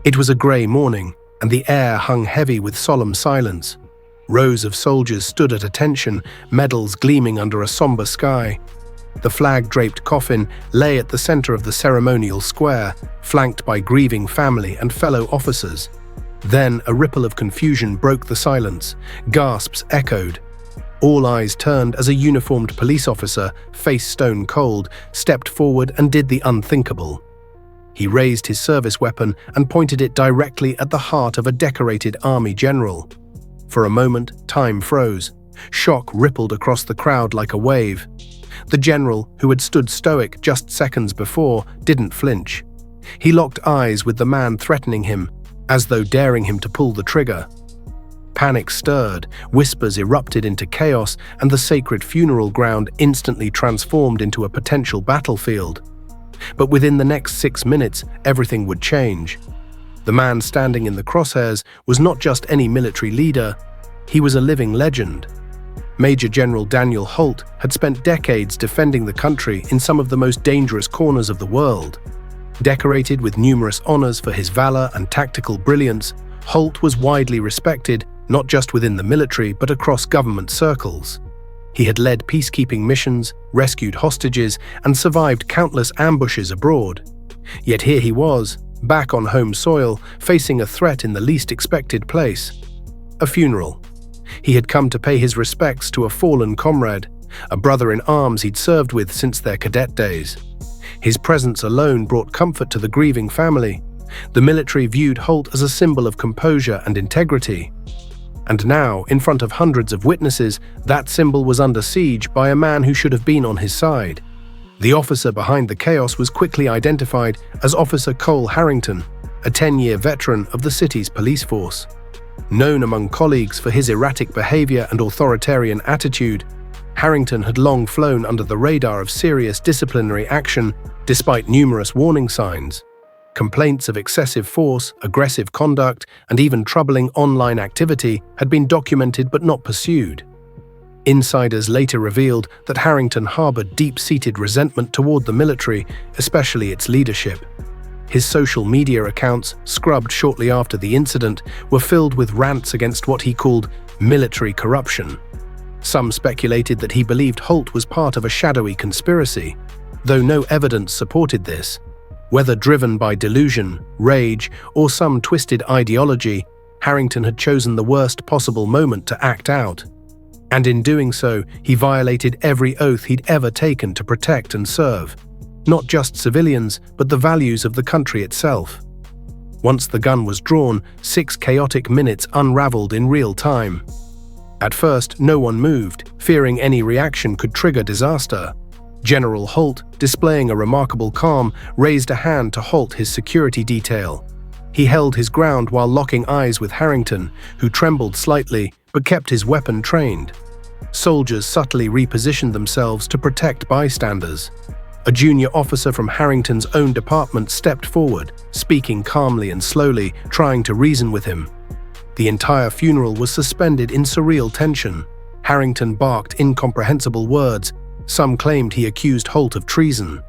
It was a grey morning, and the air hung heavy with solemn silence. Rows of soldiers stood at attention, medals gleaming under a somber sky. The flag-draped coffin lay at the center of the ceremonial square, flanked by grieving family and fellow officers. Then a ripple of confusion broke the silence. Gasps echoed. All eyes turned as a uniformed police officer, face stone cold, stepped forward and did the unthinkable. He raised his service weapon and pointed it directly at the heart of a decorated army general. For a moment, time froze. Shock rippled across the crowd like a wave. The general, who had stood stoic just seconds before, didn't flinch. He locked eyes with the man threatening him, as though daring him to pull the trigger. Panic stirred, whispers erupted into chaos, and the sacred funeral ground instantly transformed into a potential battlefield. But within the next 6 minutes, everything would change. The man standing in the crosshairs was not just any military leader, he was a living legend. Major General Daniel Holt had spent decades defending the country in some of the most dangerous corners of the world. Decorated with numerous honors for his valor and tactical brilliance, Holt was widely respected not just within the military but across government circles. He had led peacekeeping missions, rescued hostages, and survived countless ambushes abroad. Yet here he was, back on home soil, facing a threat in the least expected place: a funeral. He had come to pay his respects to a fallen comrade, a brother in arms he'd served with since their cadet days. His presence alone brought comfort to the grieving family. The military viewed Holt as a symbol of composure and integrity. And now, in front of hundreds of witnesses, that symbol was under siege by a man who should have been on his side. The officer behind the chaos was quickly identified as Officer Cole Harrington, a 10-year veteran of the city's police force. Known among colleagues for his erratic behavior and authoritarian attitude, Harrington had long flown under the radar of serious disciplinary action despite numerous warning signs. Complaints of excessive force, aggressive conduct, and even troubling online activity had been documented but not pursued. Insiders later revealed that Harrington harbored deep-seated resentment toward the military, especially its leadership. His social media accounts, scrubbed shortly after the incident, were filled with rants against what he called military corruption. Some speculated that he believed Holt was part of a shadowy conspiracy, though no evidence supported this. Whether driven by delusion, rage, or some twisted ideology, Harrington had chosen the worst possible moment to act out. And in doing so, he violated every oath he'd ever taken to protect and serve. Not just civilians, but the values of the country itself. Once the gun was drawn, 6 chaotic minutes unraveled in real time. At first, no one moved, fearing any reaction could trigger disaster. General Holt, displaying a remarkable calm, raised a hand to halt his security detail. He held his ground while locking eyes with Harrington, who trembled slightly but kept his weapon trained. Soldiers subtly repositioned themselves to protect bystanders. A junior officer from Harrington's own department stepped forward, speaking calmly and slowly, trying to reason with him. The entire funeral was suspended in surreal tension. Harrington barked incomprehensible words. Some claimed he accused Holt of treason.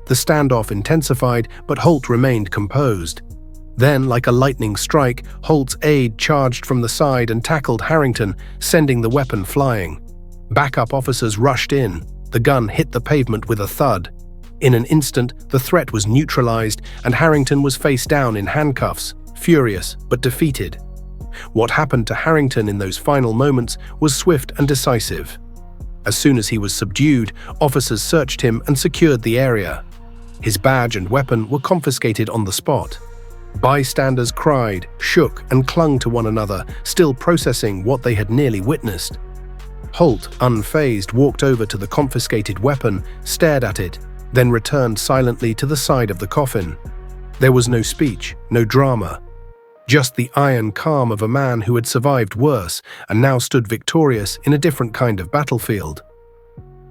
The standoff intensified, but Holt remained composed. Then, like a lightning strike, Holt's aide charged from the side and tackled Harrington, sending the weapon flying. Backup officers rushed in. The gun hit the pavement with a thud. In an instant, the threat was neutralized, and Harrington was face down in handcuffs, furious but defeated. What happened to Harrington in those final moments was swift and decisive. As soon as he was subdued, officers searched him and secured the area. His badge and weapon were confiscated on the spot. Bystanders cried, shook, and clung to one another, still processing what they had nearly witnessed. Holt, unfazed, walked over to the confiscated weapon, stared at it, then returned silently to the side of the coffin. There was no speech, no drama. Just the iron calm of a man who had survived worse and now stood victorious in a different kind of battlefield.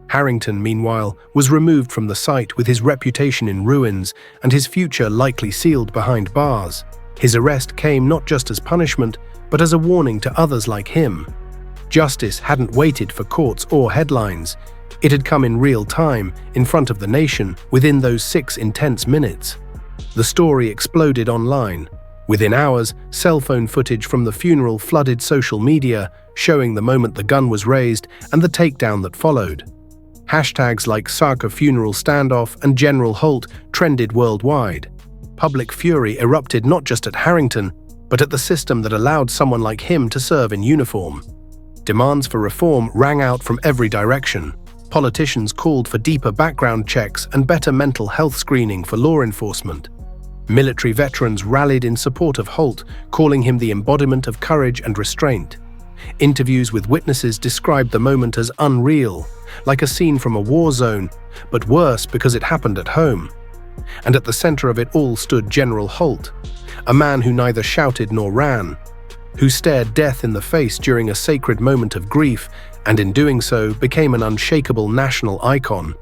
Harrington, meanwhile, was removed from the site with his reputation in ruins and his future likely sealed behind bars. His arrest came not just as punishment, but as a warning to others like him. Justice hadn't waited for courts or headlines. It had come in real time, in front of the nation, within those 6 intense minutes. The story exploded online. Within hours, cell phone footage from the funeral flooded social media, showing the moment the gun was raised and the takedown that followed. Hashtags like Sarka funeral standoff and General Holt trended worldwide. Public fury erupted not just at Harrington, but at the system that allowed someone like him to serve in uniform. Demands for reform rang out from every direction. Politicians called for deeper background checks and better mental health screening for law enforcement. Military veterans rallied in support of Holt, calling him the embodiment of courage and restraint. Interviews with witnesses described the moment as unreal, like a scene from a war zone, but worse because it happened at home. And at the center of it all stood General Holt, a man who neither shouted nor ran, who stared death in the face during a sacred moment of grief, and in doing so became an unshakable national icon.